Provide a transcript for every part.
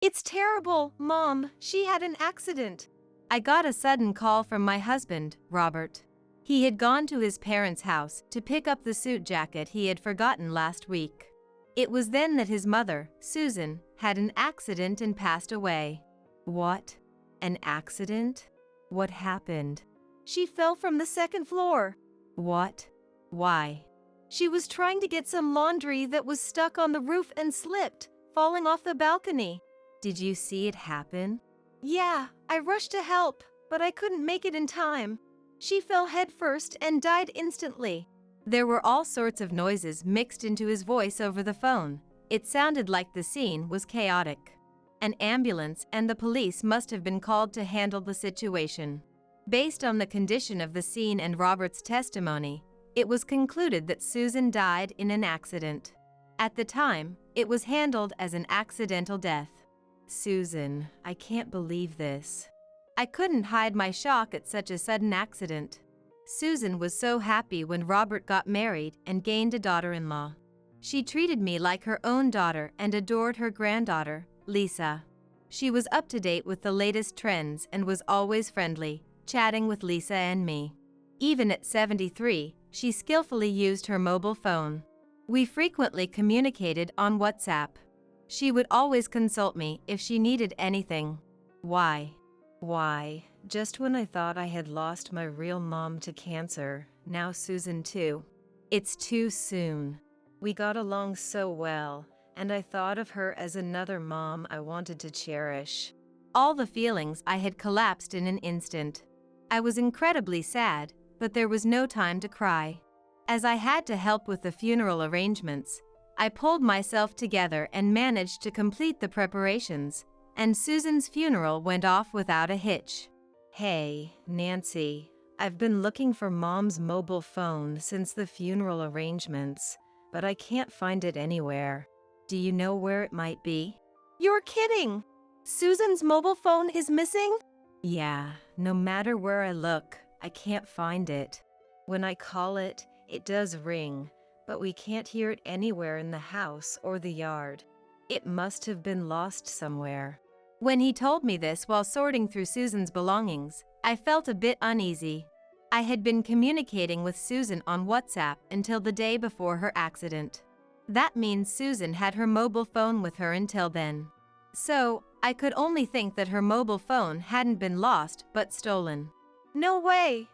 It's terrible, Mom. She had an accident. I got a sudden call from my husband, Robert. He had gone to his parents' house to pick up the suit jacket he had forgotten last week. It was then that his mother, Susan, had an accident and passed away. What? An accident? What happened? She fell from the second floor. What? Why? She was trying to get some laundry that was stuck on the roof and slipped, falling off the balcony. Did you see it happen? Yeah, I rushed to help, but I couldn't make it in time. She fell headfirst and died instantly. There were all sorts of noises mixed into his voice over the phone. It sounded like the scene was chaotic. An ambulance and the police must have been called to handle the situation. Based on the condition of the scene and Robert's testimony, it was concluded that Susan died in an accident. At the time, it was handled as an accidental death. Susan, I can't believe this. I couldn't hide my shock at such a sudden accident. Susan was so happy when Robert got married and gained a daughter-in-law. She treated me like her own daughter and adored her granddaughter, Lisa. She was up to date with the latest trends and was always friendly, chatting with Lisa and me. Even at 73, she skillfully used her mobile phone. We frequently communicated on WhatsApp. She would always consult me if she needed anything. Why? Just when I thought I had lost my real mom to cancer, now Susan too. It's too soon. We got along so well, and I thought of her as another mom I wanted to cherish. All the feelings I had collapsed in an instant. I was incredibly sad, but there was no time to cry. As I had to help with the funeral arrangements, I pulled myself together and managed to complete the preparations, and Susan's funeral went off without a hitch. Hey, Nancy, I've been looking for Mom's mobile phone since the funeral arrangements, but I can't find it anywhere. Do you know where it might be? You're kidding! Susan's mobile phone is missing? Yeah, no matter where I look, I can't find it. When I call it, it does ring, but we can't hear it anywhere in the house or the yard. It must have been lost somewhere. When he told me this while sorting through Susan's belongings, I felt a bit uneasy. I had been communicating with Susan on WhatsApp until the day before her accident. That means Susan had her mobile phone with her until then. So, I could only think that her mobile phone hadn't been lost but stolen. No way!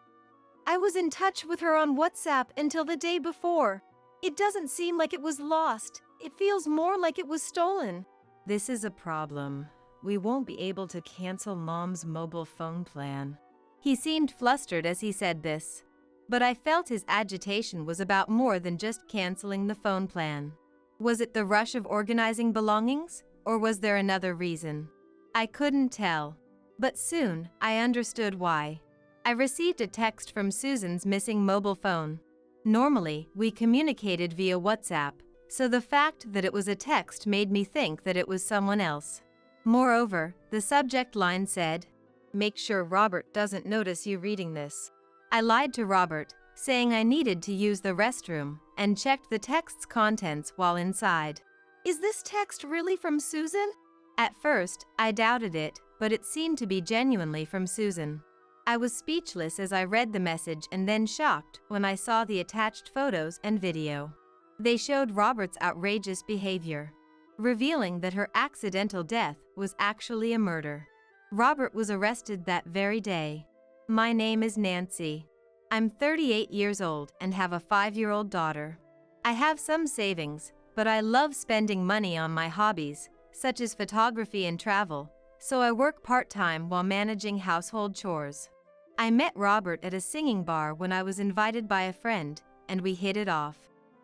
I was in touch with her on WhatsApp until the day before. It doesn't seem like it was lost. It feels more like it was stolen. This is a problem. We won't be able to cancel Mom's mobile phone plan. He seemed flustered as he said this, but I felt his agitation was about more than just canceling the phone plan. Was it the rush of organizing belongings, or was there another reason? I couldn't tell, but soon I understood why. I received a text from Susan's missing mobile phone. Normally, we communicated via WhatsApp, so the fact that it was a text made me think that it was someone else. Moreover, the subject line said, "Make sure Robert doesn't notice you reading this." I lied to Robert, saying I needed to use the restroom, and checked the text's contents while inside. Is this text really from Susan? At first, I doubted it, but it seemed to be genuinely from Susan. I was speechless as I read the message and then shocked when I saw the attached photos and video. They showed Robert's outrageous behavior, revealing that her accidental death was actually a murder. Robert was arrested that very day. My name is Nancy. I'm 38 years old and have a 5-year-old daughter. I have some savings, but I love spending money on my hobbies, such as photography and travel, so I work part-time while managing household chores. I met Robert at a singing bar when I was invited by a friend, and we hit it off.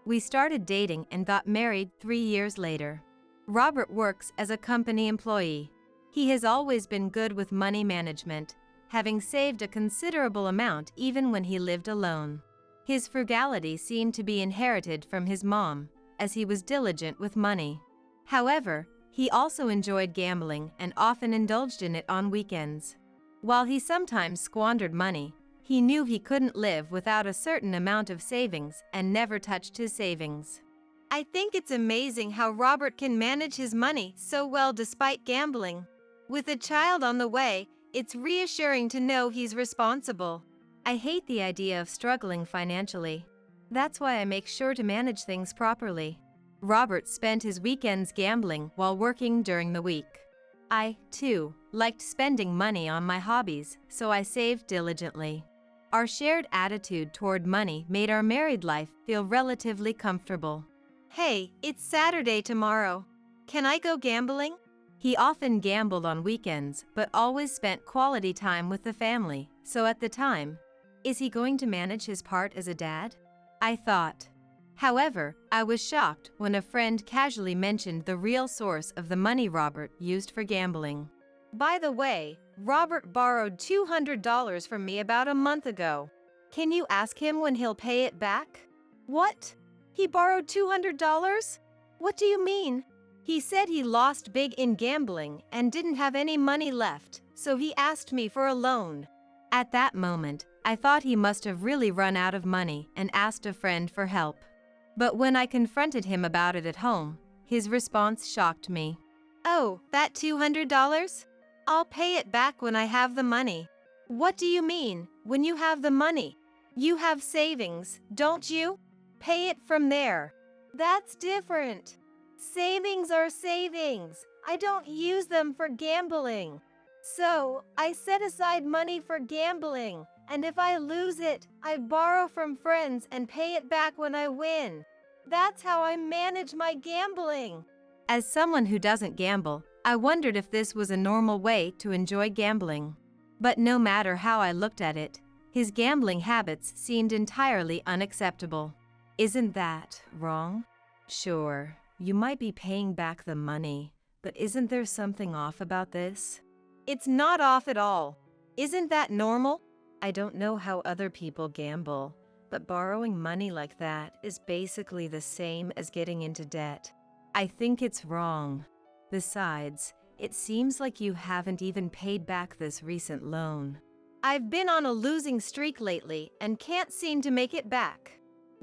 We started dating and got married 3 years later. Robert works as a company employee. He has always been good with money management, having saved a considerable amount even when he lived alone. His frugality seemed to be inherited from his mom, as he was diligent with money. However, he also enjoyed gambling and often indulged in it on weekends. While he sometimes squandered money, he knew he couldn't live without a certain amount of savings and never touched his savings. I think it's amazing how Robert can manage his money so well despite gambling. With a child on the way, it's reassuring to know he's responsible. I hate the idea of struggling financially. That's why I make sure to manage things properly. Robert spent his weekends gambling while working during the week. I, too, liked spending money on my hobbies, so I saved diligently. Our shared attitude toward money made our married life feel relatively comfortable. Hey, it's Saturday tomorrow. Can I go gambling? He often gambled on weekends, but always spent quality time with the family, so at the time, is he going to manage his part as a dad? I thought. However, I was shocked when a friend casually mentioned the real source of the money Robert used for gambling. By the way, Robert borrowed $200 from me about a month ago. Can you ask him when he'll pay it back? What? He borrowed $200? What do you mean? He said he lost big in gambling and didn't have any money left, so he asked me for a loan. At that moment, I thought he must have really run out of money and asked a friend for help. But when I confronted him about it at home, his response shocked me. Oh, that $200? I'll pay it back when I have the money. What do you mean, when you have the money? You have savings, don't you? Pay it from there. That's different. Savings are savings. I don't use them for gambling. So, I set aside money for gambling, and if I lose it, I borrow from friends and pay it back when I win. That's how I manage my gambling. As someone who doesn't gamble, I wondered if this was a normal way to enjoy gambling. But no matter how I looked at it, his gambling habits seemed entirely unacceptable. Isn't that wrong? Sure, you might be paying back the money, but isn't there something off about this? It's not off at all. Isn't that normal? I don't know how other people gamble, but borrowing money like that is basically the same as getting into debt. I think it's wrong. Besides, it seems like you haven't even paid back this recent loan. I've been on a losing streak lately and can't seem to make it back.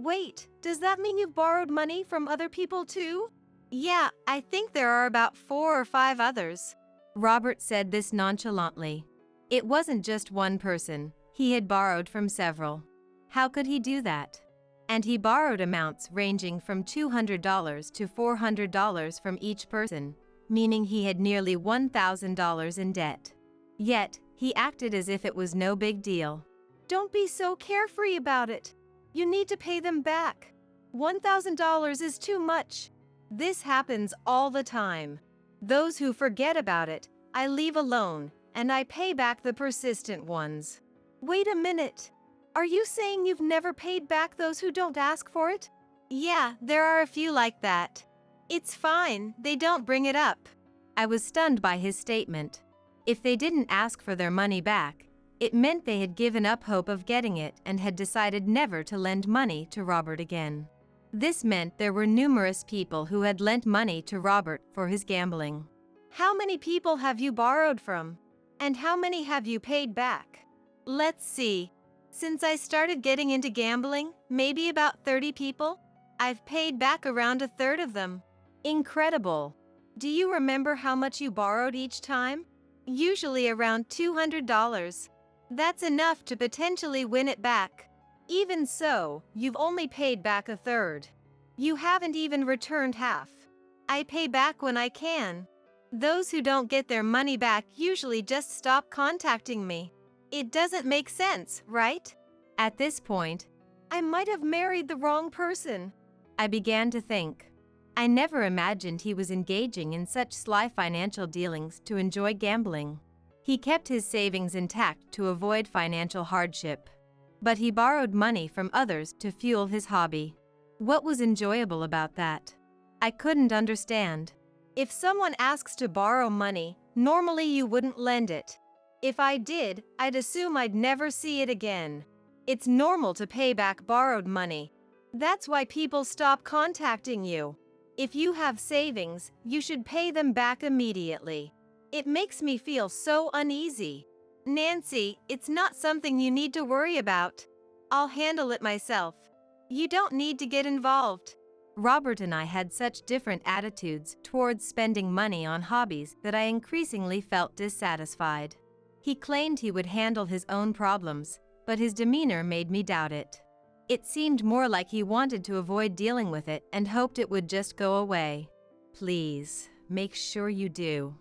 Wait, does that mean you've borrowed money from other people too? Yeah, I think there are about 4 or 5 others. Robert said this nonchalantly. It wasn't just one person. He had borrowed from several. How could he do that? And he borrowed amounts ranging from $200 to $400 from each person, meaning he had nearly $1,000 in debt. Yet, he acted as if it was no big deal. Don't be so carefree about it. You need to pay them back. $1,000 is too much. This happens all the time. Those who forget about it, I leave alone, and I pay back the persistent ones. Wait a minute. Are you saying you've never paid back those who don't ask for it? Yeah, there are a few like that. It's fine, they don't bring it up. I was stunned by his statement. If they didn't ask for their money back, it meant they had given up hope of getting it and had decided never to lend money to Robert again. This meant there were numerous people who had lent money to Robert for his gambling. How many people have you borrowed from? And how many have you paid back? Let's see. Since I started getting into gambling, maybe about 30 people. I've paid back around a third of them. Incredible. Do you remember how much you borrowed each time? Usually around $200. That's enough to potentially win it back. Even so, you've only paid back a third. You haven't even returned half. I pay back when I can. Those who don't get their money back usually just stop contacting me. It doesn't make sense, right? At this point, I might have married the wrong person. I began to think. I never imagined he was engaging in such sly financial dealings to enjoy gambling. He kept his savings intact to avoid financial hardship. But he borrowed money from others to fuel his hobby. What was enjoyable about that? I couldn't understand. If someone asks to borrow money, normally you wouldn't lend it. If I did, I'd assume I'd never see it again. It's normal to pay back borrowed money. That's why people stop contacting you. If you have savings, you should pay them back immediately. It makes me feel so uneasy. Nancy, it's not something you need to worry about. I'll handle it myself. You don't need to get involved. Robert and I had such different attitudes towards spending money on hobbies that I increasingly felt dissatisfied. He claimed he would handle his own problems, but his demeanor made me doubt it. It seemed more like he wanted to avoid dealing with it and hoped it would just go away. Please, make sure you do.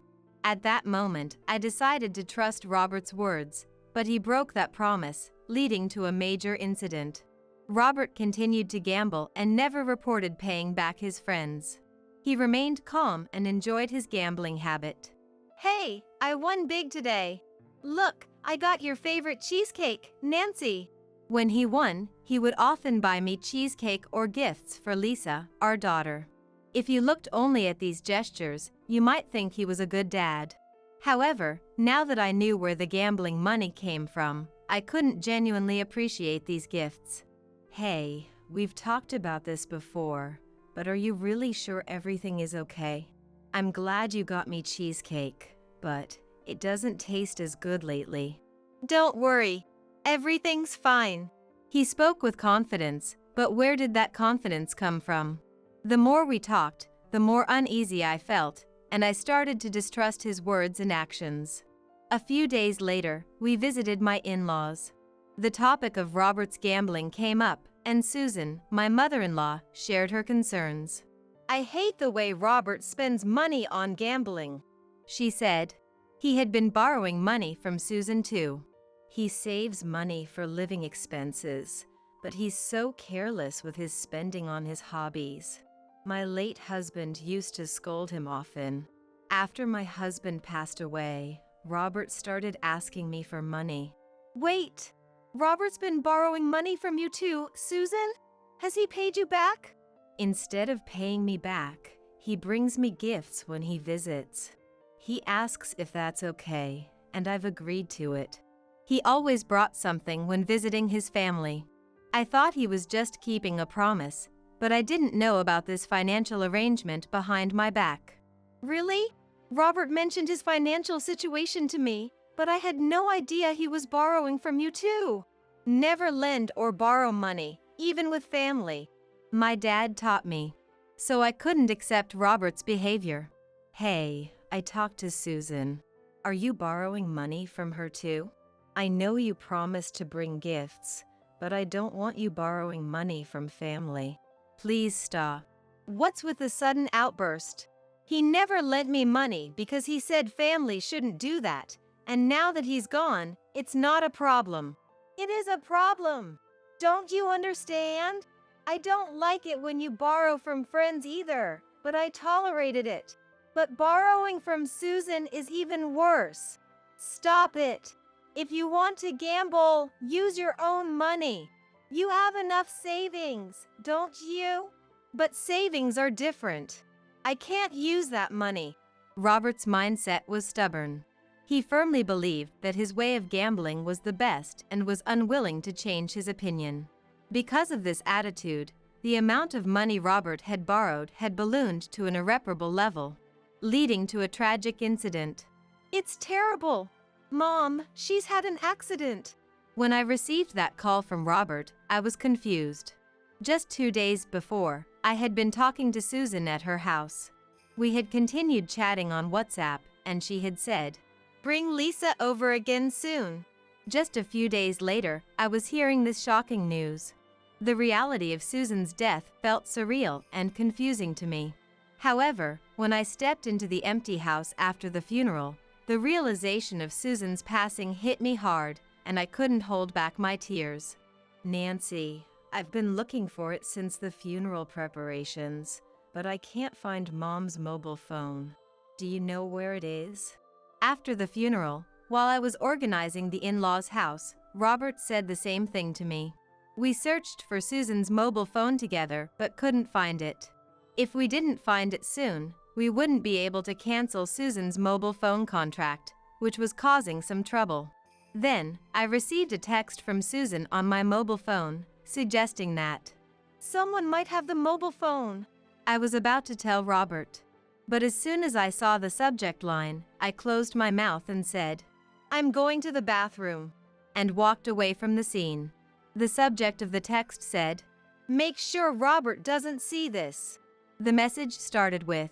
At that moment, I decided to trust Robert's words, but he broke that promise, leading to a major incident. Robert continued to gamble and never reported paying back his friends. He remained calm and enjoyed his gambling habit. "Hey, I won big today. Look, I got your favorite cheesecake, Nancy." When he won, he would often buy me cheesecake or gifts for Lisa, our daughter. If you looked only at these gestures, you might think he was a good dad. However, now that I knew where the gambling money came from, I couldn't genuinely appreciate these gifts. "Hey, we've talked about this before, but are you really sure everything is okay? I'm glad you got me cheesecake, but it doesn't taste as good lately." "Don't worry. Everything's fine." He spoke with confidence, but where did that confidence come from? The more we talked, the more uneasy I felt, and I started to distrust his words and actions. A few days later, we visited my in-laws. The topic of Robert's gambling came up, and Susan, my mother-in-law, shared her concerns. "I hate the way Robert spends money on gambling," she said. He had been borrowing money from Susan too. "He saves money for living expenses, but he's so careless with his spending on his hobbies. My late husband used to scold him often. After my husband passed away, Robert started asking me for money." "Wait, Robert's been borrowing money from you too, Susan? Has he paid you back?" "Instead of paying me back, he brings me gifts when he visits. He asks if that's okay, and I've agreed to it. He always brought something when visiting his family. I thought he was just keeping a promise, but I didn't know about this financial arrangement behind my back." "Really? Robert mentioned his financial situation to me, but I had no idea he was borrowing from you too. Never lend or borrow money, even with family. My dad taught me, so I couldn't accept Robert's behavior." "Hey, I talked to Susan. Are you borrowing money from her too? I know you promised to bring gifts, but I don't want you borrowing money from family. Please stop." "What's with the sudden outburst? He never lent me money because he said family shouldn't do that, and now that he's gone, it's not a problem." "It is a problem. Don't you understand? I don't like it when you borrow from friends either, but I tolerated it. But borrowing from Susan is even worse. Stop it. If you want to gamble, use your own money. You have enough savings, don't you?" "But savings are different. I can't use that money." Robert's mindset was stubborn. He firmly believed that his way of gambling was the best and was unwilling to change his opinion. Because of this attitude, the amount of money Robert had borrowed had ballooned to an irreparable level, leading to a tragic incident. "It's terrible. Mom, she's had an accident." When I received that call from Robert, I was confused. Just 2 days before, I had been talking to Susan at her house. We had continued chatting on WhatsApp, and she had said, "Bring Lisa over again soon." Just a few days later, I was hearing this shocking news. The reality of Susan's death felt surreal and confusing to me. However, when I stepped into the empty house after the funeral, the realization of Susan's passing hit me hard, and I couldn't hold back my tears. "Nancy, I've been looking for it since the funeral preparations, but I can't find Mom's mobile phone. Do you know where it is?" After the funeral, while I was organizing the in-laws' house, Robert said the same thing to me. We searched for Susan's mobile phone together, but couldn't find it. If we didn't find it soon, we wouldn't be able to cancel Susan's mobile phone contract, which was causing some trouble. Then, I received a text from Susan on my mobile phone, suggesting that someone might have the mobile phone. I was about to tell Robert, but as soon as I saw the subject line, I closed my mouth and said, "I'm going to the bathroom," and walked away from the scene. The subject of the text said, Make sure Robert doesn't see this. The message started with,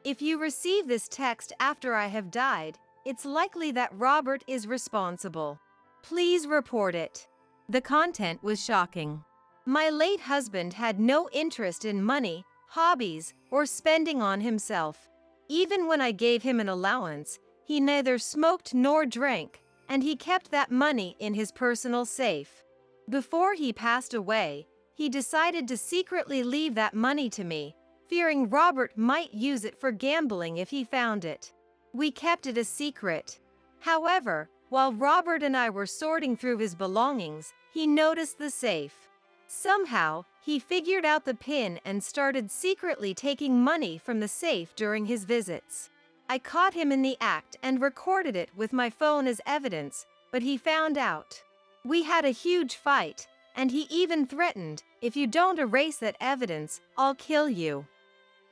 "If you receive this text after I have died, it's likely that Robert is responsible. Please report it." The content was shocking. My late husband had no interest in money, hobbies, or spending on himself. Even when I gave him an allowance, he neither smoked nor drank, and he kept that money in his personal safe. Before he passed away, he decided to secretly leave that money to me, fearing Robert might use it for gambling if he found it. We kept it a secret. However, while Robert and I were sorting through his belongings, he noticed the safe. Somehow, he figured out the PIN and started secretly taking money from the safe during his visits. I caught him in the act and recorded it with my phone as evidence, but he found out. We had a huge fight, and he even threatened, "If you don't erase that evidence, I'll kill you."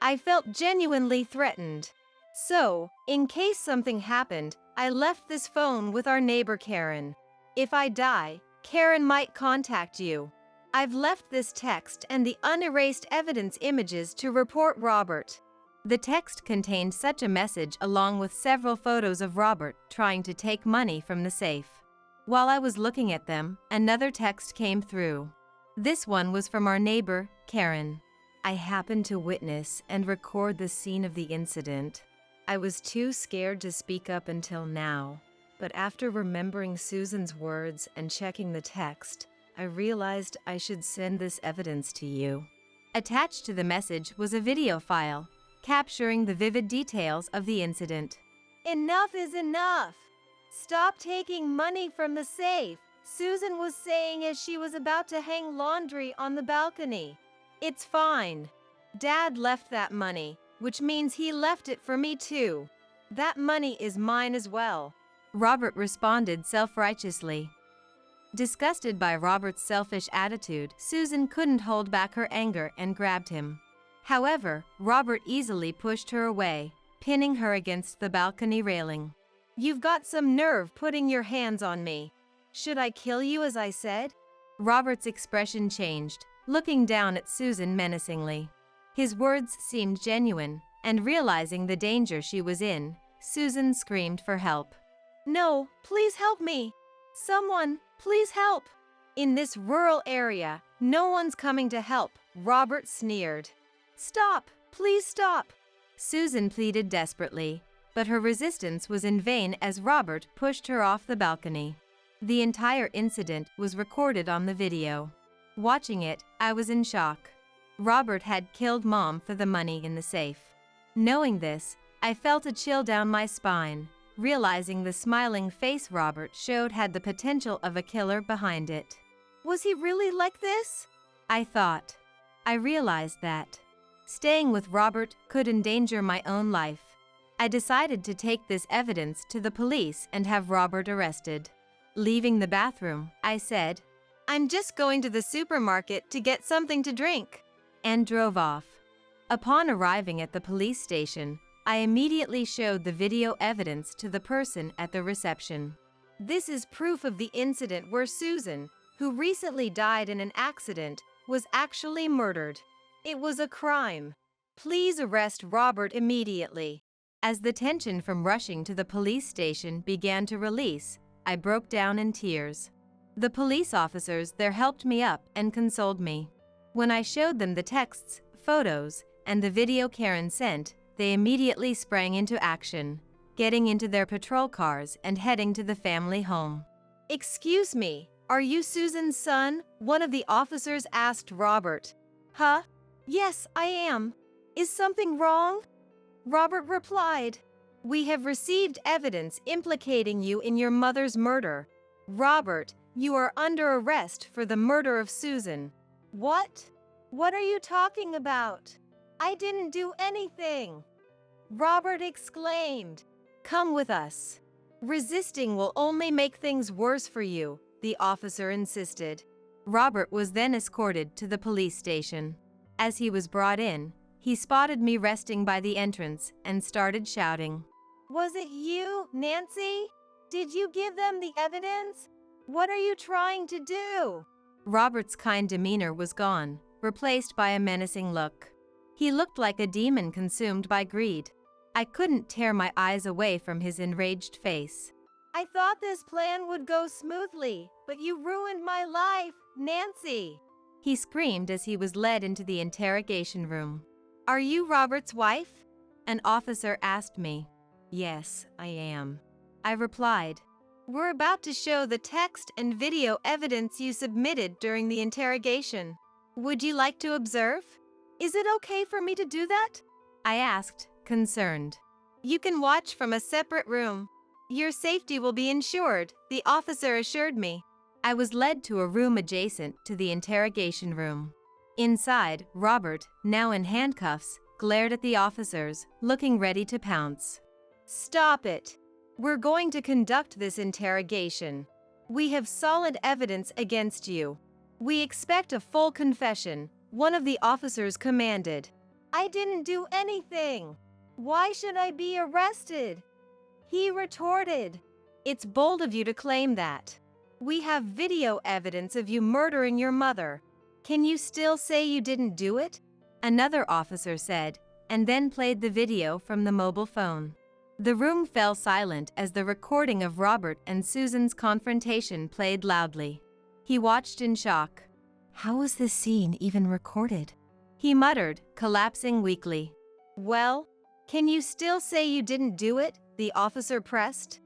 I felt genuinely threatened. So, in case something happened, I left this phone with our neighbor Karen. If I die, Karen might contact you. I've left this text and the unerased evidence images to report Robert. The text contained such a message along with several photos of Robert trying to take money from the safe. While I was looking at them, another text came through. This one was from our neighbor, Karen. I happened to witness and record the scene of the incident. I was too scared to speak up until now, but after remembering Susan's words and checking the text, I realized I should send this evidence to you. Attached to the message was a video file, capturing the vivid details of the incident. "Enough is enough. Stop taking money from the safe," Susan was saying as she was about to hang laundry on the balcony. "It's fine. Dad left that money, which means he left it for me too. That money is mine as well." Robert responded self-righteously. Disgusted by Robert's selfish attitude, Susan couldn't hold back her anger and grabbed him. However, Robert easily pushed her away, pinning her against the balcony railing. "You've got some nerve putting your hands on me. Should I kill you as I said?" Robert's expression changed, looking down at Susan menacingly. His words seemed genuine, and realizing the danger she was in, Susan screamed for help. "No, please help me. Someone, please help." "In this rural area, no one's coming to help," Robert sneered. "Stop, please stop." Susan pleaded desperately, but her resistance was in vain as Robert pushed her off the balcony. The entire incident was recorded on the video. Watching it, I was in shock. Robert had killed Mom for the money in the safe. Knowing this, I felt a chill down my spine, realizing the smiling face Robert showed had the potential of a killer behind it. Was he really like this? I thought. I realized that staying with Robert could endanger my own life. I decided to take this evidence to the police and have Robert arrested. Leaving the bathroom, I said, "I'm just going to the supermarket to get something to drink," and drove off. Upon arriving at the police station, I immediately showed the video evidence to the person at the reception. "This is proof of the incident where Susan, who recently died in an accident, was actually murdered. It was a crime. Please arrest Robert immediately." As the tension from rushing to the police station began to release, I broke down in tears. The police officers there helped me up and consoled me. When I showed them the texts, photos, and the video Karen sent, they immediately sprang into action, getting into their patrol cars and heading to the family home. "Excuse me, are you Susan's son?" one of the officers asked Robert. "Huh? Yes, I am. Is something wrong?" Robert replied, "We have received evidence implicating you in your mother's murder. Robert, you are under arrest for the murder of Susan." "What? What are you talking about? I didn't do anything!" Robert exclaimed. "Come with us. Resisting will only make things worse for you," the officer insisted. Robert was then escorted to the police station. As he was brought in, he spotted me resting by the entrance and started shouting, "Was it you, Nancy? Did you give them the evidence? What are you trying to do?" Robert's kind demeanor was gone, replaced by a menacing look. He looked like a demon consumed by greed. I couldn't tear my eyes away from his enraged face. "I thought this plan would go smoothly, but you ruined my life, Nancy!" he screamed as he was led into the interrogation room. "Are you Robert's wife?" an officer asked me. "Yes, I am," I replied. "We're about to show the text and video evidence you submitted during the interrogation. Would you like to observe?" "Is it okay for me to do that?" I asked, concerned. "You can watch from a separate room. Your safety will be ensured," the officer assured me. I was led to a room adjacent to the interrogation room. Inside, Robert, now in handcuffs, glared at the officers, looking ready to pounce. "Stop it! We're going to conduct this interrogation. We have solid evidence against you. We expect a full confession," one of the officers commanded. "I didn't do anything. Why should I be arrested?" he retorted. "It's bold of you to claim that. We have video evidence of you murdering your mother. Can you still say you didn't do it?" another officer said, and then played the video from the mobile phone. The room fell silent as the recording of Robert and Susan's confrontation played loudly. He watched in shock. "How was this scene even recorded?" he muttered, collapsing weakly. "Well, can you still say you didn't do it?" the officer pressed.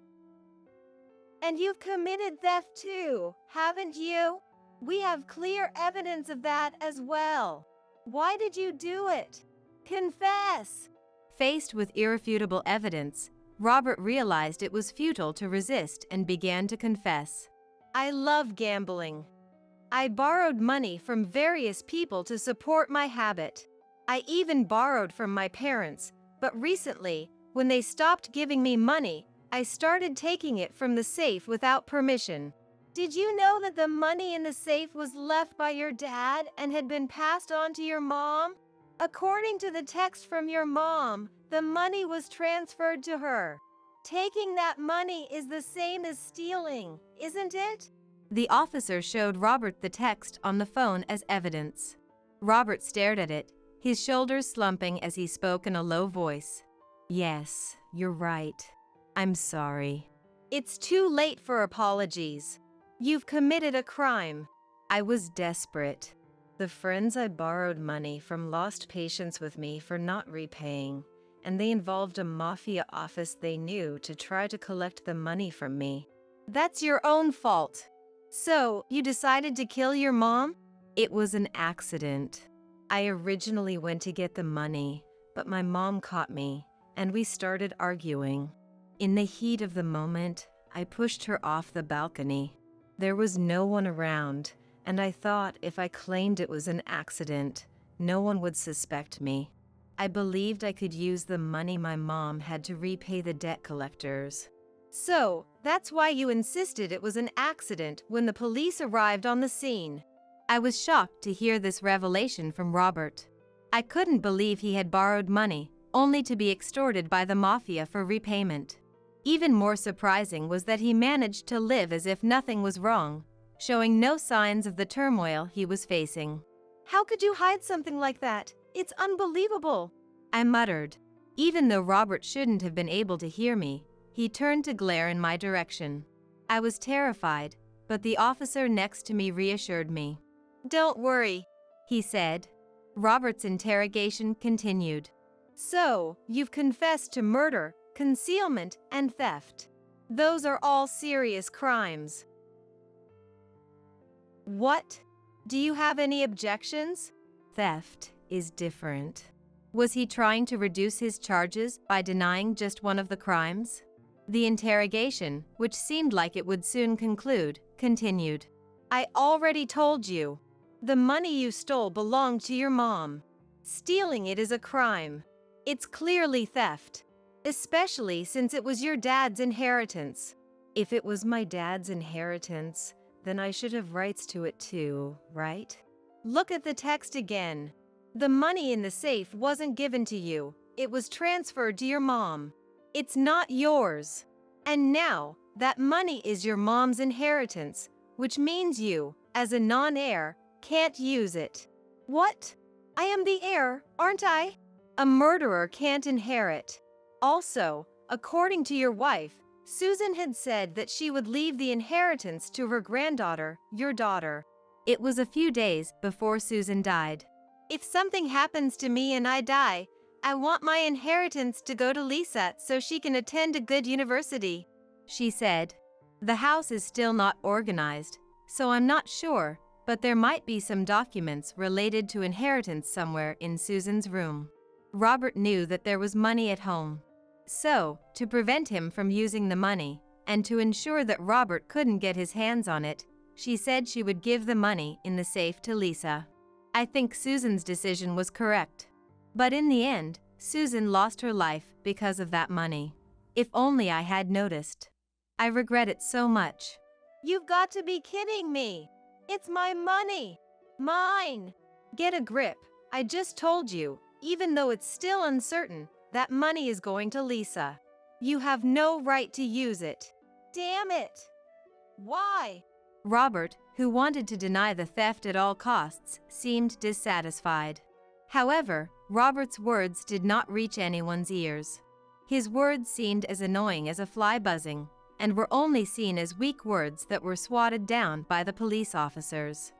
"And you've committed theft too, haven't you? We have clear evidence of that as well. Why did you do it? Confess!" Faced with irrefutable evidence, Robert realized it was futile to resist and began to confess. "I love gambling. I borrowed money from various people to support my habit. I even borrowed from my parents, but recently, when they stopped giving me money, I started taking it from the safe without permission." "Did you know that the money in the safe was left by your dad and had been passed on to your mom? According to the text from your mom, the money was transferred to her. Taking that money is the same as stealing, isn't it?" The officer showed Robert the text on the phone as evidence. Robert stared at it, his shoulders slumping as he spoke in a low voice. "Yes, you're right. I'm sorry." "It's too late for apologies. You've committed a crime." "I was desperate. The friends I borrowed money from lost patience with me for not repaying, and they involved a mafia office they knew to try to collect the money from me." "That's your own fault. So, you decided to kill your mom?" "It was an accident. I originally went to get the money, but my mom caught me, and we started arguing. In the heat of the moment, I pushed her off the balcony. There was no one around, and I thought if I claimed it was an accident, no one would suspect me. I believed I could use the money my mom had to repay the debt collectors." "So, that's why you insisted it was an accident when the police arrived on the scene." I was shocked to hear this revelation from Robert. I couldn't believe he had borrowed money, only to be extorted by the mafia for repayment. Even more surprising was that he managed to live as if nothing was wrong, showing no signs of the turmoil he was facing. "How could you hide something like that? It's unbelievable," I muttered. Even though Robert shouldn't have been able to hear me, he turned to glare in my direction. I was terrified, but the officer next to me reassured me. "Don't worry," he said. Robert's interrogation continued. "So, you've confessed to murder, concealment, and theft. Those are all serious crimes." "What? Do you have any objections?" "Theft is different." Was he trying to reduce his charges by denying just one of the crimes? The interrogation, which seemed like it would soon conclude, continued. "I already told you. The money you stole belonged to your mom. Stealing it is a crime. It's clearly theft, especially since it was your dad's inheritance." "If it was my dad's inheritance, then I should have rights to it too, right?" "Look at the text again. The money in the safe wasn't given to you. It was transferred to your mom. It's not yours. And now, that money is your mom's inheritance, which means you, as a non-heir, can't use it." What? I am the heir, aren't I? A murderer can't inherit. Also, according to your wife, Susan had said that she would leave the inheritance to her granddaughter, your daughter. It was a few days before Susan died. If something happens to me and I die, I want my inheritance to go to Lisa so she can attend a good university, she said. The house is still not organized, so I'm not sure, but there might be some documents related to inheritance somewhere in Susan's room. Robert knew that there was money at home. So, to prevent him from using the money, and to ensure that Robert couldn't get his hands on it, she said she would give the money in the safe to Lisa. I think Susan's decision was correct. But in the end, Susan lost her life because of that money. If only I had noticed. I regret it so much. You've got to be kidding me. It's my money. Mine. Get a grip. I just told you, even though it's still uncertain, that money is going to Lisa. You have no right to use it. Damn it. Why? Robert, who wanted to deny the theft at all costs, seemed dissatisfied. However, Robert's words did not reach anyone's ears. His words seemed as annoying as a fly buzzing, and were only seen as weak words that were swatted down by the police officers.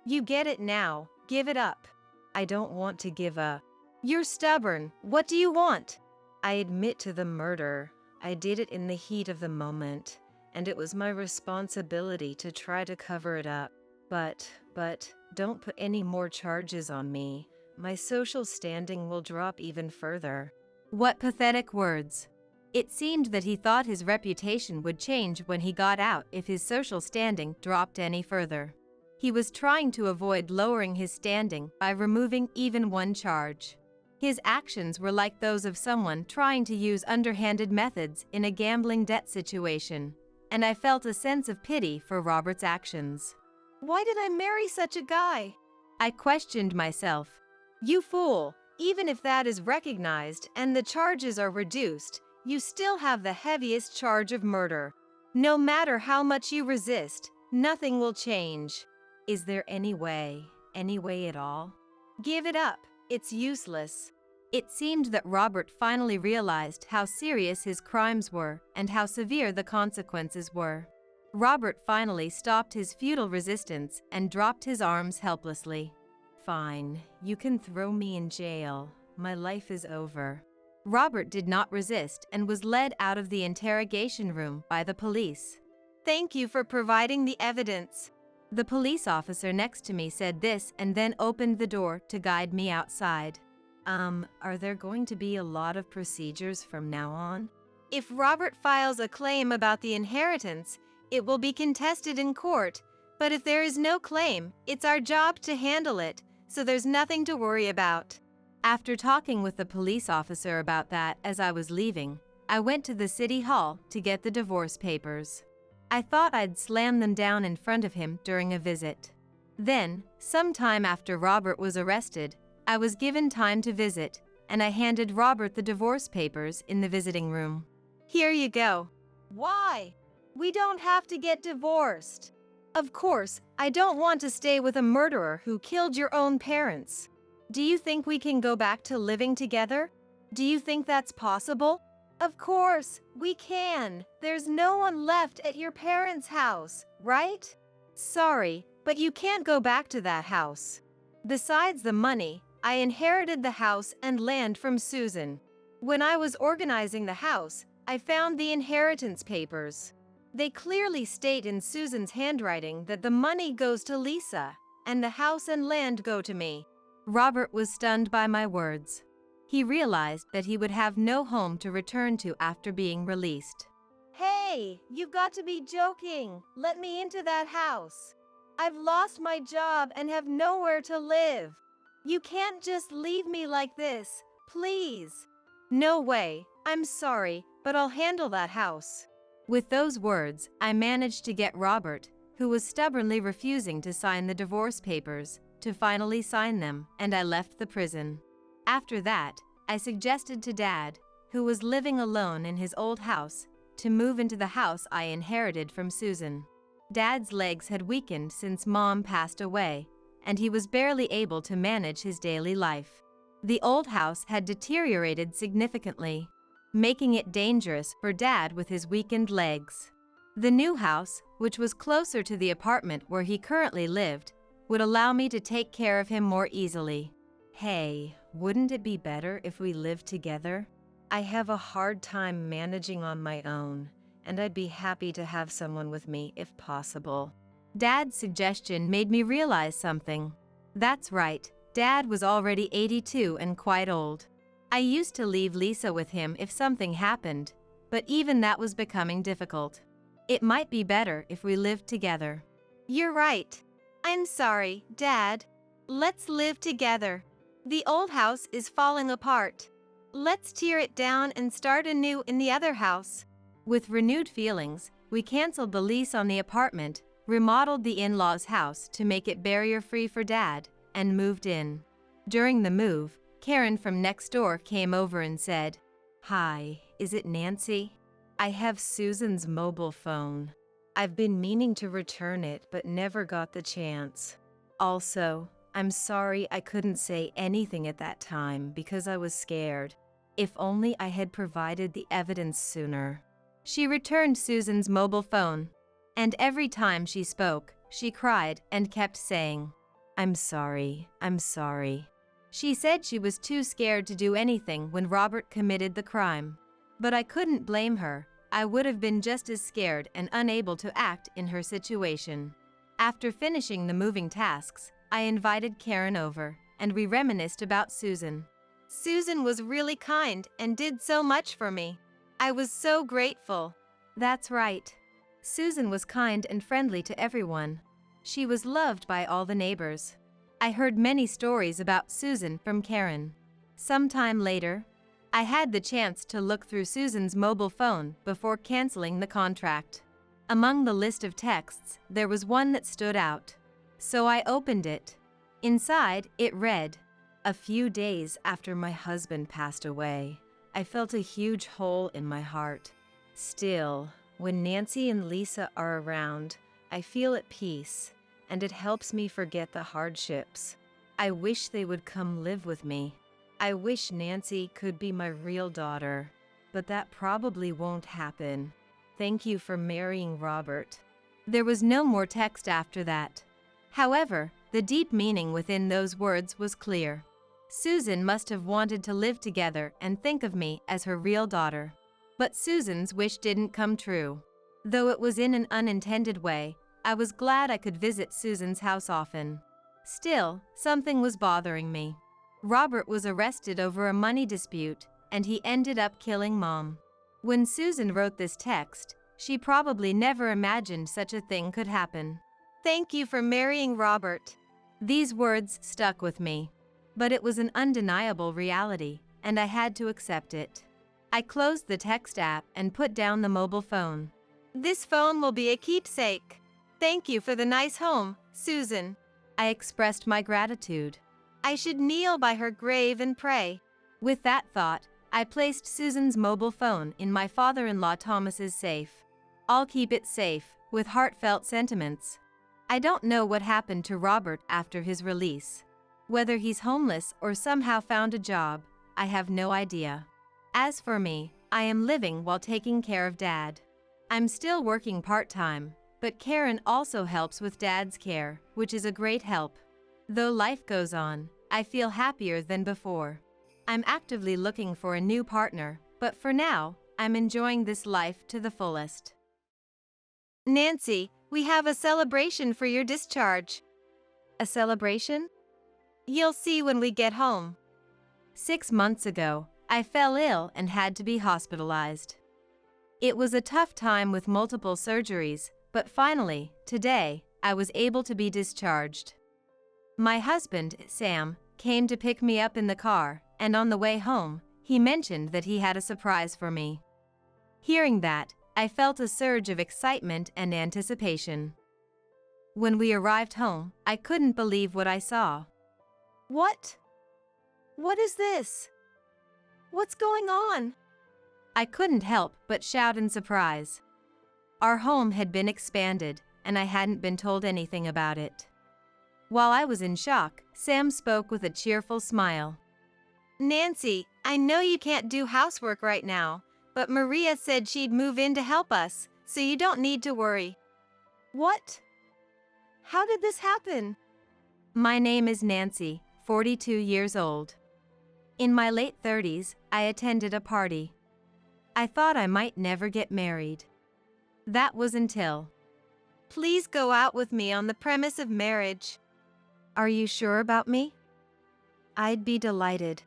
You get it now, give it up. I don't want to give up. You're stubborn, what do you want? I admit to the murder. I did it in the heat of the moment, and it was my responsibility to try to cover it up. But, don't put any more charges on me. My social standing will drop even further. What pathetic words. It seemed that he thought his reputation would change when he got out if his social standing dropped any further. He was trying to avoid lowering his standing by removing even one charge. His actions were like those of someone trying to use underhanded methods in a gambling debt situation, and I felt a sense of pity for Robert's actions. Why did I marry such a guy? I questioned myself. You fool, even if that is recognized and the charges are reduced, you still have the heaviest charge of murder. No matter how much you resist, nothing will change. Is there any way at all? Give it up. It's useless. It seemed that Robert finally realized how serious his crimes were and how severe the consequences were. Robert finally stopped his futile resistance and dropped his arms helplessly. Fine, you can throw me in jail. My life is over. Robert did not resist and was led out of the interrogation room by the police. Thank you for providing the evidence. The police officer next to me said this and then opened the door to guide me outside. Are there going to be a lot of procedures from now on? If Robert files a claim about the inheritance, it will be contested in court, but if there is no claim, it's our job to handle it, so there's nothing to worry about. After talking with the police officer about that as I was leaving, I went to the city hall to get the divorce papers. I thought I'd slam them down in front of him during a visit. Then, sometime after Robert was arrested, I was given time to visit, and I handed Robert the divorce papers in the visiting room. Here you go. Why? We don't have to get divorced. Of course, I don't want to stay with a murderer who killed your own parents. Do you think we can go back to living together? Do you think that's possible? Of course, we can. There's no one left at your parents' house, right? Sorry, but you can't go back to that house. Besides the money, I inherited the house and land from Susan. When I was organizing the house, I found the inheritance papers. They clearly state in Susan's handwriting that the money goes to Lisa, and the house and land go to me. Robert was stunned by my words. He realized that he would have no home to return to after being released. Hey, you've got to be joking. Let me into that house. I've lost my job and have nowhere to live. You can't just leave me like this, please. No way. I'm sorry, but I'll handle that house. With those words, I managed to get Robert, who was stubbornly refusing to sign the divorce papers, to finally sign them, and I left the prison. After that, I suggested to Dad, who was living alone in his old house, to move into the house I inherited from Susan. Dad's legs had weakened since Mom passed away, and he was barely able to manage his daily life. The old house had deteriorated significantly, making it dangerous for Dad with his weakened legs. The new house, which was closer to the apartment where he currently lived, would allow me to take care of him more easily. Hey, wouldn't it be better if we lived together? I have a hard time managing on my own, and I'd be happy to have someone with me if possible. Dad's suggestion made me realize something. That's right, Dad was already 82 and quite old. I used to leave Lisa with him if something happened, but even that was becoming difficult. It might be better if we lived together. You're right. I'm sorry, Dad. Let's live together. The old house is falling apart. Let's tear it down and start anew in the other house. With renewed feelings, we canceled the lease on the apartment, remodeled the in-laws' house to make it barrier-free for Dad, and moved in. During the move, Karen from next door came over and said, "Hi, is it Nancy? I have Susan's mobile phone. I've been meaning to return it but never got the chance. Also, I'm sorry I couldn't say anything at that time because I was scared. If only I had provided the evidence sooner." She returned Susan's mobile phone, and every time she spoke, she cried and kept saying, I'm sorry. She said she was too scared to do anything when Robert committed the crime. But I couldn't blame her. I would have been just as scared and unable to act in her situation. After finishing the moving tasks, I invited Karen over, and we reminisced about Susan. Susan was really kind and did so much for me. I was so grateful. That's right. Susan was kind and friendly to everyone. She was loved by all the neighbors. I heard many stories about Susan from Karen. Sometime later, I had the chance to look through Susan's mobile phone before canceling the contract. Among the list of texts, there was one that stood out. So I opened it. Inside, it read, "A few days after my husband passed away, I felt a huge hole in my heart. Still, when Nancy and Lisa are around, I feel at peace, and it helps me forget the hardships. I wish they would come live with me. I wish Nancy could be my real daughter, but that probably won't happen. Thank you for marrying Robert." There was no more text after that. However, the deep meaning within those words was clear. Susan must have wanted to live together and think of me as her real daughter. But Susan's wish didn't come true. Though it was in an unintended way, I was glad I could visit Susan's house often. Still, something was bothering me. Robert was arrested over a money dispute, and he ended up killing Mom. When Susan wrote this text, she probably never imagined such a thing could happen. Thank you for marrying Robert. These words stuck with me. But it was an undeniable reality, and I had to accept it. I closed the text app and put down the mobile phone. This phone will be a keepsake. Thank you for the nice home, Susan. I expressed my gratitude. I should kneel by her grave and pray. With that thought, I placed Susan's mobile phone in my father-in-law Thomas's safe. I'll keep it safe, with heartfelt sentiments. I don't know what happened to Robert after his release. Whether he's homeless or somehow found a job, I have no idea. As for me, I am living while taking care of Dad. I'm still working part-time, but Karen also helps with Dad's care, which is a great help. Though life goes on, I feel happier than before. I'm actively looking for a new partner, but for now, I'm enjoying this life to the fullest. Nancy, we have a celebration for your discharge. A celebration? You'll see when we get home. 6 months ago, I fell ill and had to be hospitalized. It was a tough time with multiple surgeries, but finally, today, I was able to be discharged. My husband, Sam, came to pick me up in the car, and on the way home, he mentioned that he had a surprise for me. Hearing that, I felt a surge of excitement and anticipation. When we arrived home, I couldn't believe what I saw. What? What is this? What's going on? I couldn't help but shout in surprise. Our home had been expanded, and I hadn't been told anything about it. While I was in shock, Sam spoke with a cheerful smile. Nancy, I know you can't do housework right now, but Maria said she'd move in to help us, so you don't need to worry. What? How did this happen? My name is Nancy, 42 years old. In my late 30s, I attended a party. I thought I might never get married. That was until. Please go out with me on the premise of marriage. Are you sure about me? I'd be delighted.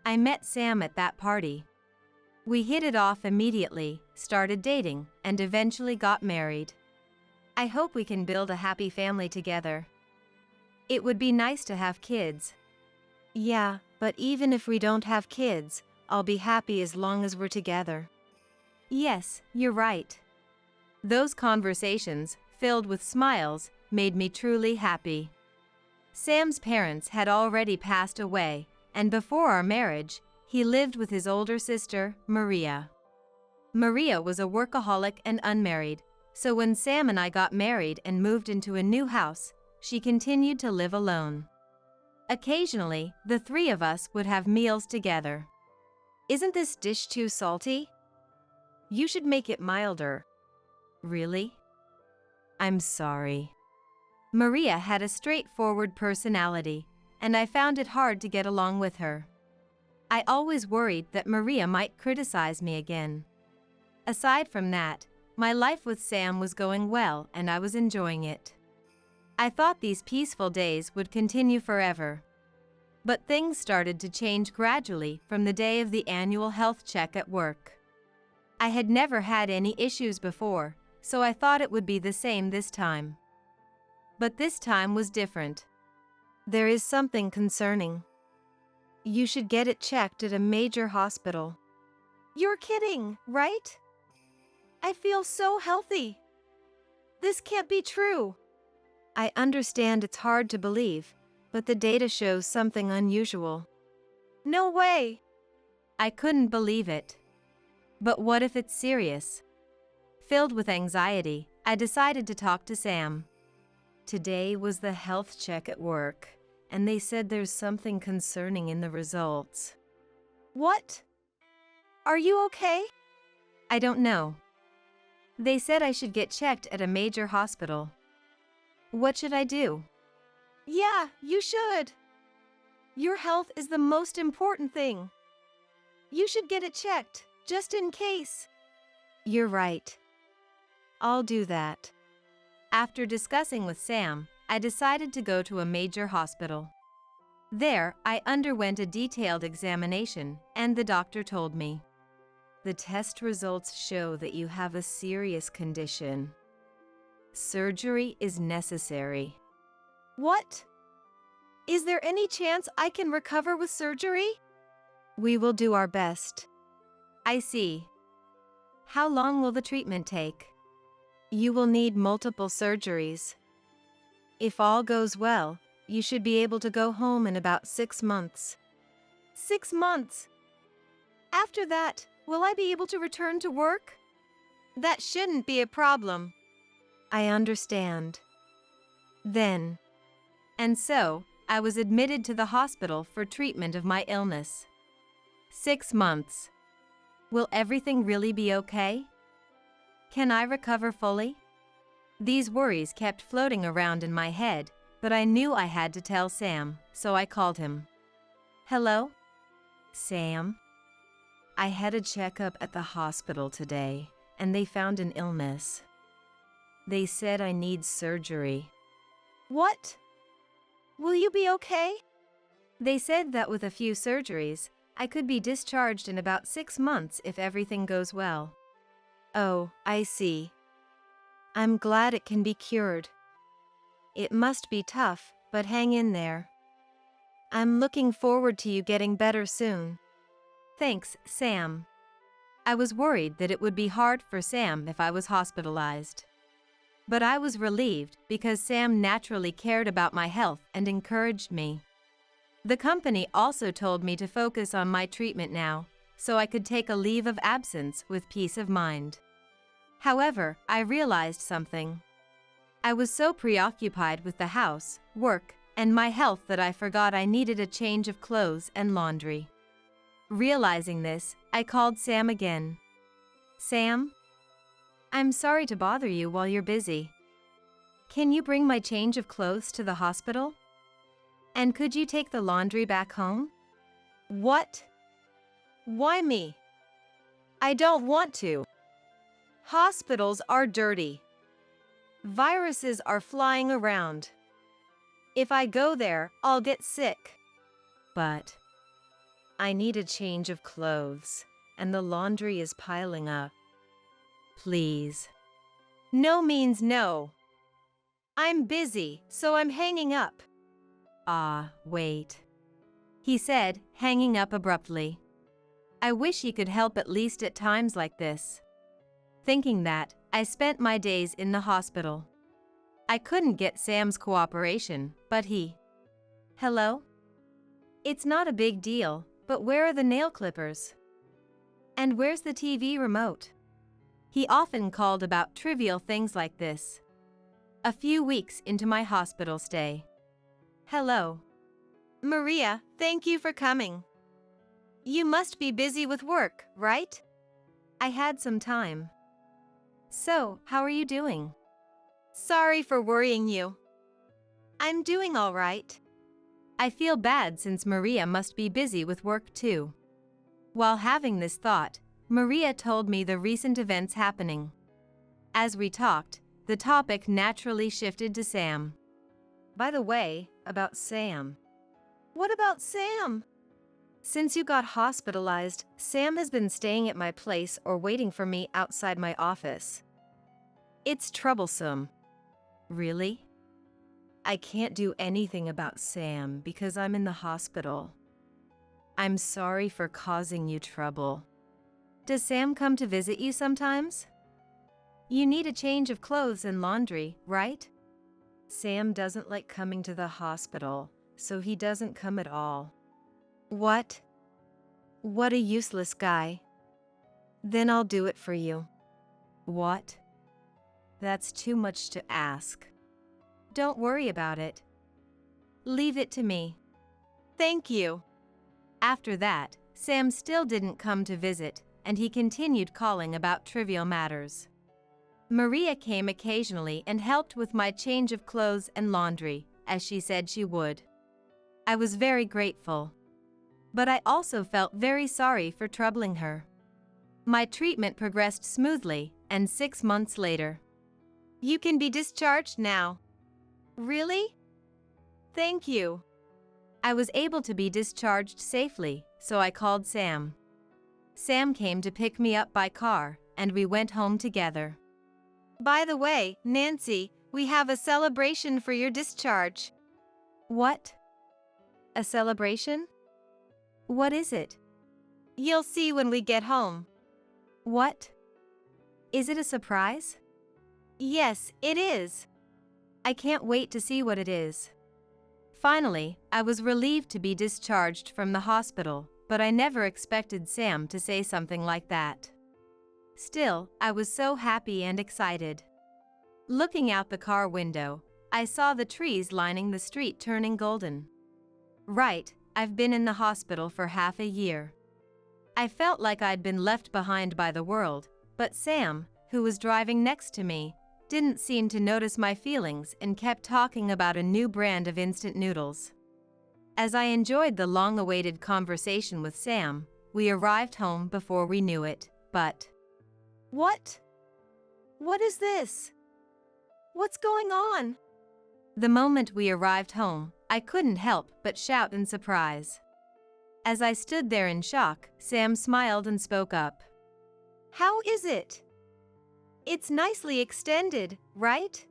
I met Sam at that party. We hit it off immediately, started dating, and eventually got married. I hope we can build a happy family together. It would be nice to have kids. Yeah, but even if we don't have kids, I'll be happy as long as we're together. Yes, you're right. Those conversations, filled with smiles, made me truly happy. Sam's parents had already passed away, and before our marriage, he lived with his older sister, Maria. Maria was a workaholic and unmarried, so when Sam and I got married and moved into a new house, she continued to live alone. Occasionally, the three of us would have meals together. Isn't this dish too salty? You should make it milder. Really? I'm sorry. Maria had a straightforward personality, and I found it hard to get along with her. I always worried that Maria might criticize me again. Aside from that, my life with Sam was going well and I was enjoying it. I thought these peaceful days would continue forever. But things started to change gradually from the day of the annual health check at work. I had never had any issues before, so I thought it would be the same this time. But this time was different. There is something concerning. You should get it checked at a major hospital. You're kidding, right? I feel so healthy. This can't be true. I understand it's hard to believe, but the data shows something unusual. No way! I couldn't believe it. But what if it's serious? Filled with anxiety, I decided to talk to Sam. Today was the health check at work, and they said there's something concerning in the results. What? Are you okay? I don't know. They said I should get checked at a major hospital. What should I do? Yeah, you should. Your health is the most important thing. You should get it checked, just in case. You're right. I'll do that. After discussing with Sam, I decided to go to a major hospital. There, I underwent a detailed examination, and the doctor told me, the test results show that you have a serious condition. Surgery is necessary. What? Is there any chance I can recover with surgery? We will do our best. I see. How long will the treatment take? You will need multiple surgeries. If all goes well, you should be able to go home in about 6 months. 6 months? After that, will I be able to return to work? That shouldn't be a problem. I understand. Then. And so, I was admitted to the hospital for treatment of my illness. 6 months. Will everything really be okay? Can I recover fully? These worries kept floating around in my head, but I knew I had to tell Sam, so I called him. Hello? Sam? I had a checkup at the hospital today, and they found an illness. They said I need surgery. What? Will you be okay? They said that with a few surgeries, I could be discharged in about 6 months if everything goes well. Oh, I see. I'm glad it can be cured. It must be tough, but hang in there. I'm looking forward to you getting better soon. Thanks, Sam. I was worried that it would be hard for Sam if I was hospitalized. But I was relieved because Sam naturally cared about my health and encouraged me. The company also told me to focus on my treatment now, so I could take a leave of absence with peace of mind. However, I realized something. I was so preoccupied with the house, work, and my health that I forgot I needed a change of clothes and laundry. Realizing this, I called Sam again. Sam? I'm sorry to bother you while you're busy. Can you bring my change of clothes to the hospital? And could you take the laundry back home? What? Why me? I don't want to. Hospitals are dirty. Viruses are flying around. If I go there, I'll get sick. But I need a change of clothes, and the laundry is piling up. Please. No means no. I'm busy, so I'm hanging up. Wait. He said, hanging up abruptly. I wish he could help at least at times like this. Thinking that, I spent my days in the hospital. I couldn't get Sam's cooperation, but he... Hello? It's not a big deal, but where are the nail clippers? And where's the TV remote? He often called about trivial things like this. A few weeks into my hospital stay. Hello. Maria, thank you for coming. You must be busy with work, right? I had some time. So, how are you doing? Sorry for worrying you. I'm doing all right. I feel bad since Maria must be busy with work too. While having this thought, Maria told me the recent events happening. As we talked, the topic naturally shifted to Sam. By the way, about Sam. What about Sam? Since you got hospitalized, Sam has been staying at my place or waiting for me outside my office. It's troublesome. Really? I can't do anything about Sam because I'm in the hospital. I'm sorry for causing you trouble. Does Sam come to visit you sometimes? You need a change of clothes and laundry, right? Sam doesn't like coming to the hospital, so he doesn't come at all. What? What a useless guy. Then I'll do it for you. What? That's too much to ask. Don't worry about it. Leave it to me. Thank you. After that, Sam still didn't come to visit, and he continued calling about trivial matters. Maria came occasionally and helped with my change of clothes and laundry, as she said she would. I was very grateful. But I also felt very sorry for troubling her. My treatment progressed smoothly, and 6 months later. You can be discharged now. Really? Thank you. I was able to be discharged safely, so I called Sam. Sam came to pick me up by car, and we went home together. By the way, Nancy, we have a celebration for your discharge. What? A celebration? What is it? You'll see when we get home. What? Is it a surprise? Yes, it is. I can't wait to see what it is. Finally, I was relieved to be discharged from the hospital, but I never expected Sam to say something like that. Still, I was so happy and excited. Looking out the car window, I saw the trees lining the street turning golden. Right, I've been in the hospital for half a year. I felt like I'd been left behind by the world, but Sam, who was driving next to me, didn't seem to notice my feelings and kept talking about a new brand of instant noodles. As I enjoyed the long-awaited conversation with Sam, we arrived home before we knew it, but... What? What is this? What's going on? The moment we arrived home, I couldn't help but shout in surprise. As I stood there in shock, Sam smiled and spoke up. How is it? It's nicely extended, right?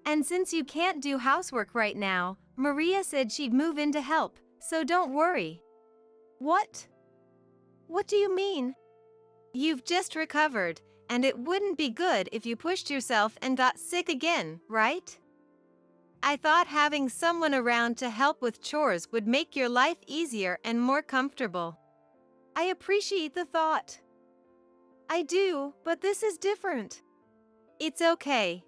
And since you can't do housework right now, Maria said she'd move in to help, so don't worry. What? What do you mean? You've just recovered, and it wouldn't be good if you pushed yourself and got sick again, right? I thought having someone around to help with chores would make your life easier and more comfortable. I appreciate the thought. I do, but this is different. It's okay.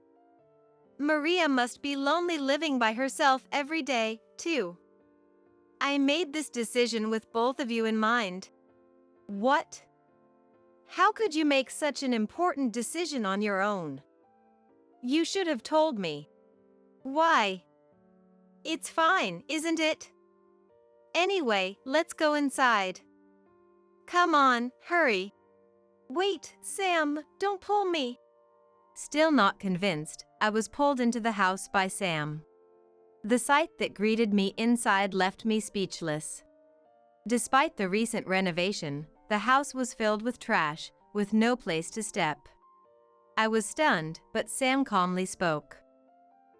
Maria must be lonely living by herself every day, too. I made this decision with both of you in mind. What? How could you make such an important decision on your own? You should have told me. Why? It's fine, isn't it? Anyway, let's go inside. Come on, hurry. Wait, Sam, don't pull me. Still not convinced, I was pulled into the house by Sam. The sight that greeted me inside left me speechless. Despite the recent renovation, the house was filled with trash, with no place to step. I was stunned, but Sam calmly spoke.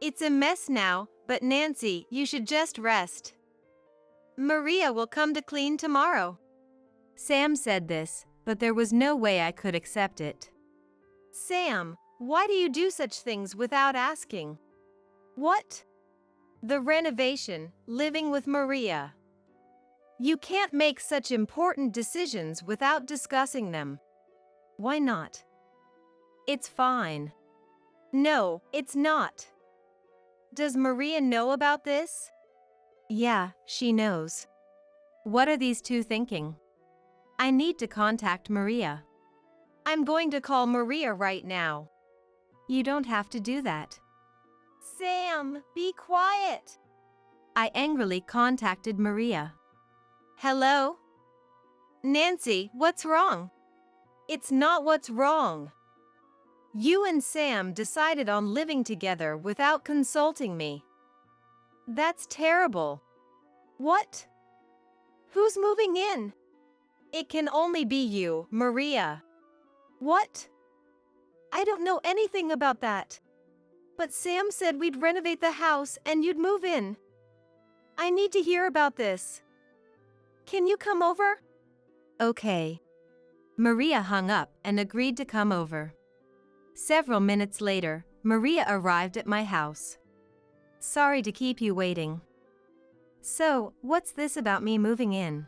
It's a mess now, but Nancy, you should just rest. Maria will come to clean tomorrow. Sam said this, but there was no way I could accept it. Sam, why do you do such things without asking? What? The renovation, living with Maria. You can't make such important decisions without discussing them. Why not? It's fine. No, it's not. Does Maria know about this? Yeah, she knows. What are these two thinking? I need to contact Maria. I'm going to call Maria right now. You don't have to do that. Sam, be quiet. I angrily contacted Maria. Hello? Nancy, what's wrong? It's not what's wrong. You and Sam decided on living together without consulting me. That's terrible. What? Who's moving in? It can only be you, Maria. What? I don't know anything about that. But Sam said we'd renovate the house and you'd move in. I need to hear about this. Can you come over? Okay. Maria hung up and agreed to come over. Several minutes later, Maria arrived at my house. Sorry to keep you waiting. So, what's this about me moving in?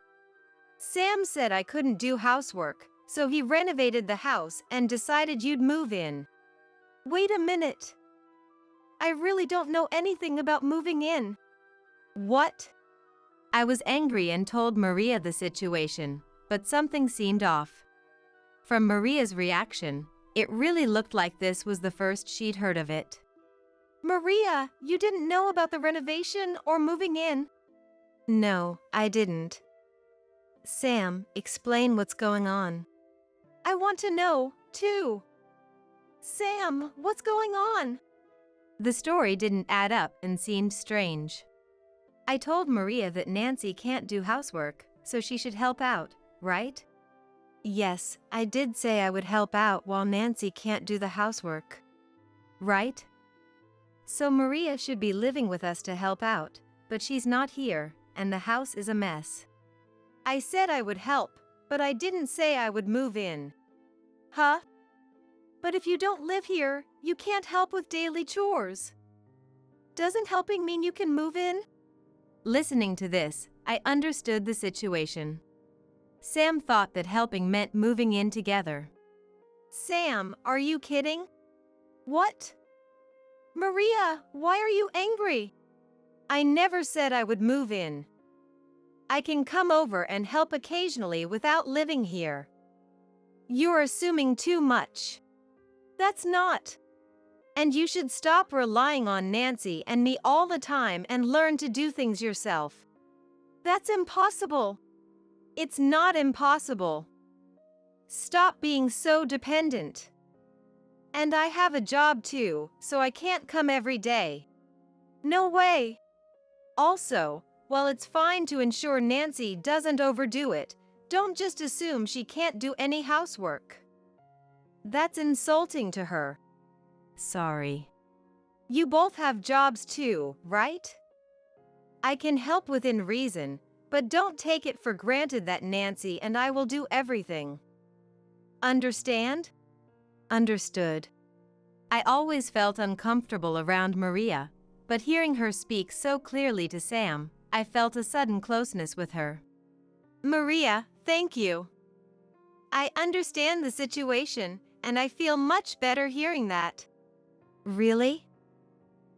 Sam said I couldn't do housework, so he renovated the house and decided you'd move in. Wait a minute. I really don't know anything about moving in. What? I was angry and told Maria the situation, but something seemed off. From Maria's reaction, it really looked like this was the first she'd heard of it. Maria, you didn't know about the renovation or moving in? No, I didn't. Sam, explain what's going on. I want to know, too. Sam, what's going on? The story didn't add up and seemed strange. I told Maria that Nancy can't do housework, so she should help out, right? Yes, I did say I would help out while Nancy can't do the housework. Right? So Maria should be living with us to help out, but she's not here, and the house is a mess. I said I would help, but I didn't say I would move in. Huh? But if you don't live here, you can't help with daily chores. Doesn't helping mean you can move in? Listening to this, I understood the situation. Sam thought that helping meant moving in together. Sam, are you kidding? What? Maria, why are you angry? I never said I would move in. I can come over and help occasionally without living here. You're assuming too much. That's not. And you should stop relying on Nancy and me all the time and learn to do things yourself. That's impossible. It's not impossible. Stop being so dependent. And I have a job too, so I can't come every day. No way. Also, while it's fine to ensure Nancy doesn't overdo it, don't just assume she can't do any housework. That's insulting to her. Sorry. You both have jobs too, right? I can help within reason, but don't take it for granted that Nancy and I will do everything. Understand? Understood. I always felt uncomfortable around Maria, but hearing her speak so clearly to Sam, I felt a sudden closeness with her. Maria, thank you. I understand the situation, and I feel much better hearing that. Really?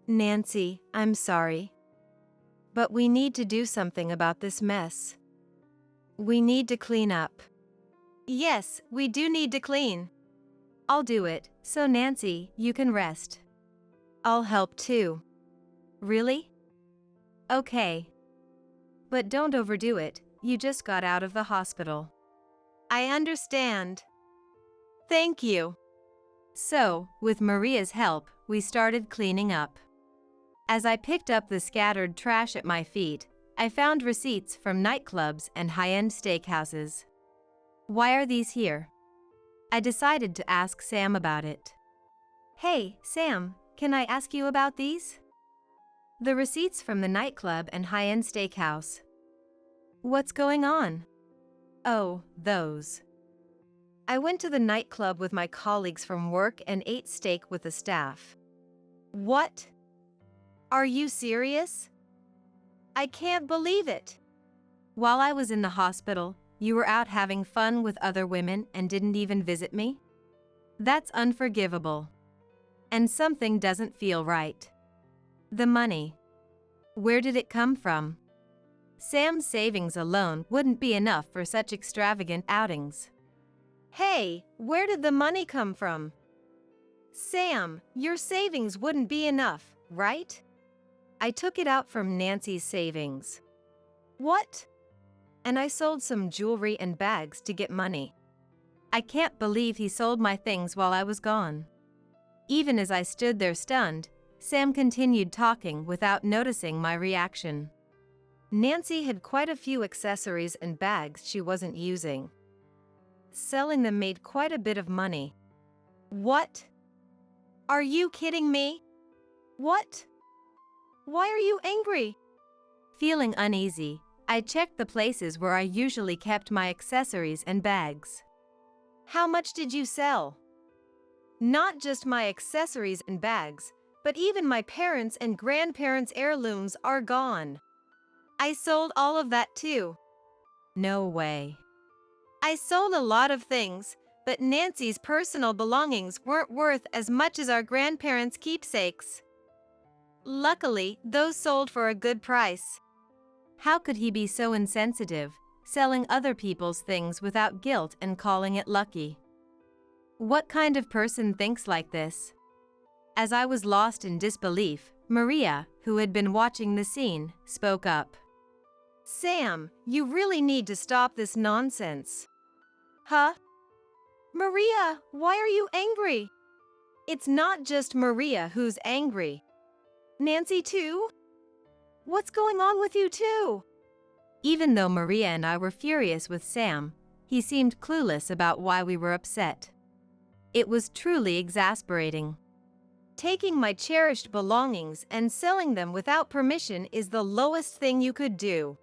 Nancy, I'm sorry. But we need to do something about this mess. We need to clean up. Yes, we do need to clean. I'll do it, so Nancy, you can rest. I'll help too. Really? Okay. But don't overdo it, you just got out of the hospital. I understand. Thank you. So, with Maria's help, we started cleaning up. As I picked up the scattered trash at my feet, I found receipts from nightclubs and high-end steakhouses. Why are these here? I decided to ask Sam about it. Hey, Sam, can I ask you about these? The receipts from the nightclub and high-end steakhouse. What's going on? Oh, those. I went to the nightclub with my colleagues from work and ate steak with the staff. What? Are you serious? I can't believe it. While I was in the hospital, you were out having fun with other women and didn't even visit me? That's unforgivable. And something doesn't feel right. The money. Where did it come from? Sam's savings alone wouldn't be enough for such extravagant outings. Hey, where did the money come from? Sam, your savings wouldn't be enough, right? I took it out from Nancy's savings. What? And I sold some jewelry and bags to get money. I can't believe he sold my things while I was gone. Even as I stood there stunned, Sam continued talking without noticing my reaction. Nancy had quite a few accessories and bags she wasn't using. Selling them made quite a bit of money. What? Are you kidding me? What? Why are you angry? Feeling uneasy, I checked the places where I usually kept my accessories and bags. How much did you sell? Not just my accessories and bags, but even my parents' and grandparents' heirlooms are gone. I sold all of that too. No way. I sold a lot of things, but Nancy's personal belongings weren't worth as much as our grandparents' keepsakes. Luckily, those sold for a good price. How could he be so insensitive, selling other people's things without guilt and calling it lucky? What kind of person thinks like this? As I was lost in disbelief, Maria, who had been watching the scene, spoke up. Sam, you really need to stop this nonsense. Huh? Maria, why are you angry? It's not just Maria who's angry. Nancy too? What's going on with you too? Even though Maria and I were furious with Sam, he seemed clueless about why we were upset. It was truly exasperating. Taking my cherished belongings and selling them without permission is the lowest thing you could do.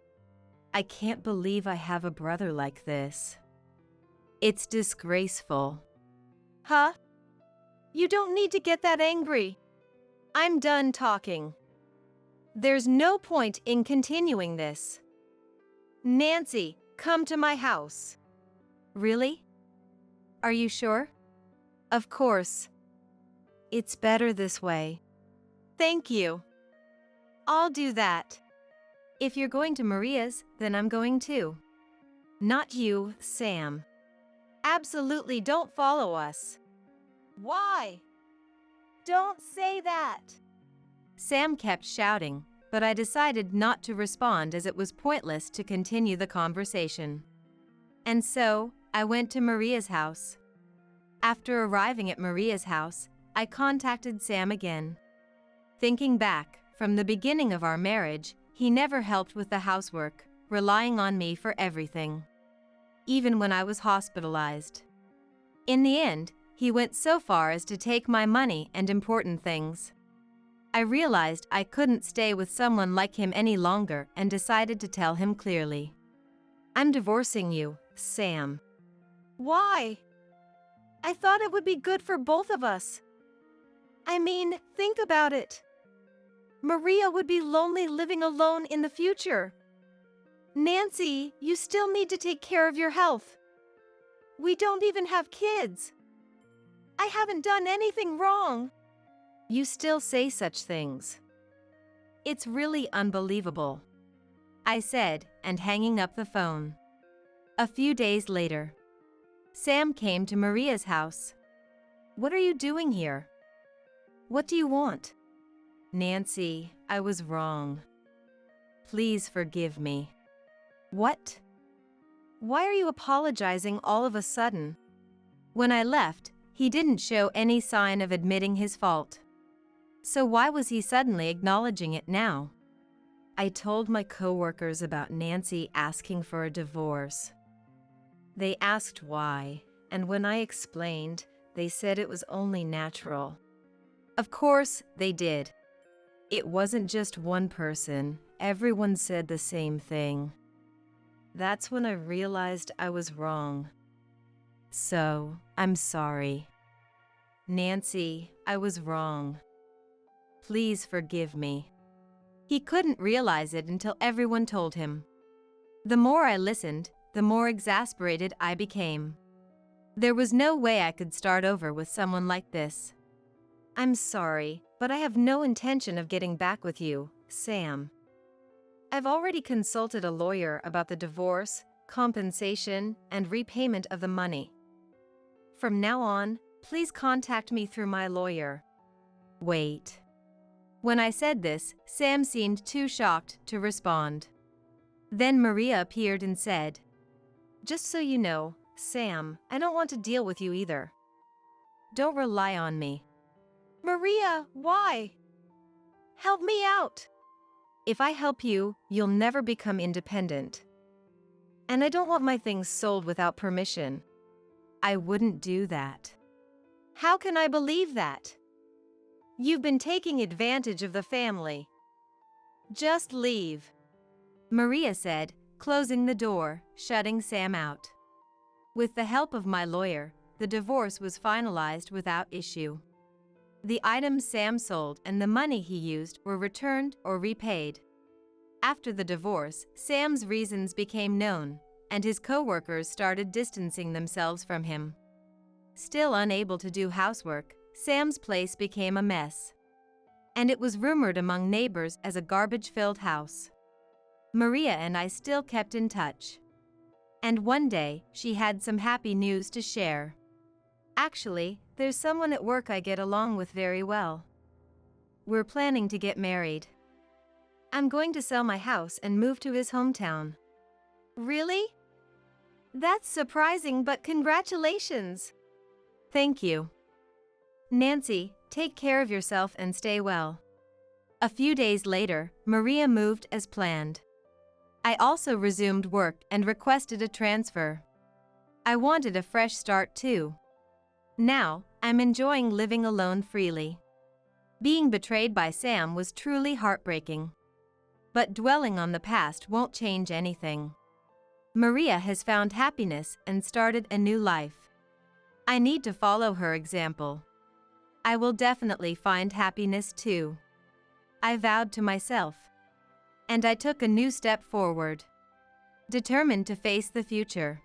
I can't believe I have a brother like this. It's disgraceful. Huh? You don't need to get that angry. I'm done talking. There's no point in continuing this. Nancy, come to my house. Really? Are you sure? Of course. It's better this way. Thank you. I'll do that. If you're going to Maria's, then I'm going too. Not you, Sam. Absolutely don't follow us. Why? Don't say that. Sam kept shouting, but I decided not to respond as it was pointless to continue the conversation. And so, I went to Maria's house. After arriving at Maria's house, I contacted Sam again. Thinking back, from the beginning of our marriage, he never helped with the housework, relying on me for everything. Even when I was hospitalized. In the end, he went so far as to take my money and important things. I realized I couldn't stay with someone like him any longer and decided to tell him clearly. I'm divorcing you, Sam. Why? I thought it would be good for both of us. I mean, think about it. Maria would be lonely living alone in the future. Nancy, you still need to take care of your health. We don't even have kids. I haven't done anything wrong. You still say such things. It's really unbelievable, I said, and hanging up the phone. A few days later, Sam came to Maria's house. What are you doing here? What do you want? Nancy, I was wrong. Please forgive me. What? Why are you apologizing all of a sudden? When I left, he didn't show any sign of admitting his fault. So why was he suddenly acknowledging it now? I told my coworkers about Nancy asking for a divorce. They asked why, and when I explained, they said it was only natural. Of course, they did. It wasn't just one person, everyone said the same thing. That's when I realized I was wrong. So, I'm sorry. Nancy, I was wrong. Please forgive me. He couldn't realize it until everyone told him. The more I listened, the more exasperated I became. There was no way I could start over with someone like this. I'm sorry, but I have no intention of getting back with you, Sam. I've already consulted a lawyer about the divorce, compensation, and repayment of the money. From now on, please contact me through my lawyer. Wait. When I said this, Sam seemed too shocked to respond. Then Maria appeared and said, "Just so you know, Sam, I don't want to deal with you either. Don't rely on me." Maria, why? Help me out. If I help you, you'll never become independent. And I don't want my things sold without permission. I wouldn't do that. How can I believe that? You've been taking advantage of the family. Just leave, Maria said, closing the door, shutting Sam out. With the help of my lawyer, the divorce was finalized without issue. The items Sam sold and the money he used were returned or repaid. After the divorce, Sam's reasons became known, and his co-workers started distancing themselves from him. Still unable to do housework, Sam's place became a mess. And it was rumored among neighbors as a garbage-filled house. Maria and I still kept in touch. And one day, she had some happy news to share. Actually, there's someone at work I get along with very well. We're planning to get married. I'm going to sell my house and move to his hometown. Really? That's surprising, but congratulations. Thank you. Nancy, take care of yourself and stay well. A few days later, Maria moved as planned. I also resumed work and requested a transfer. I wanted a fresh start too. Now, I'm enjoying living alone freely. Being betrayed by Sam was truly heartbreaking. But dwelling on the past won't change anything. Maria has found happiness and started a new life. I need to follow her example. I will definitely find happiness too. I vowed to myself. And I took a new step forward. Determined to face the future.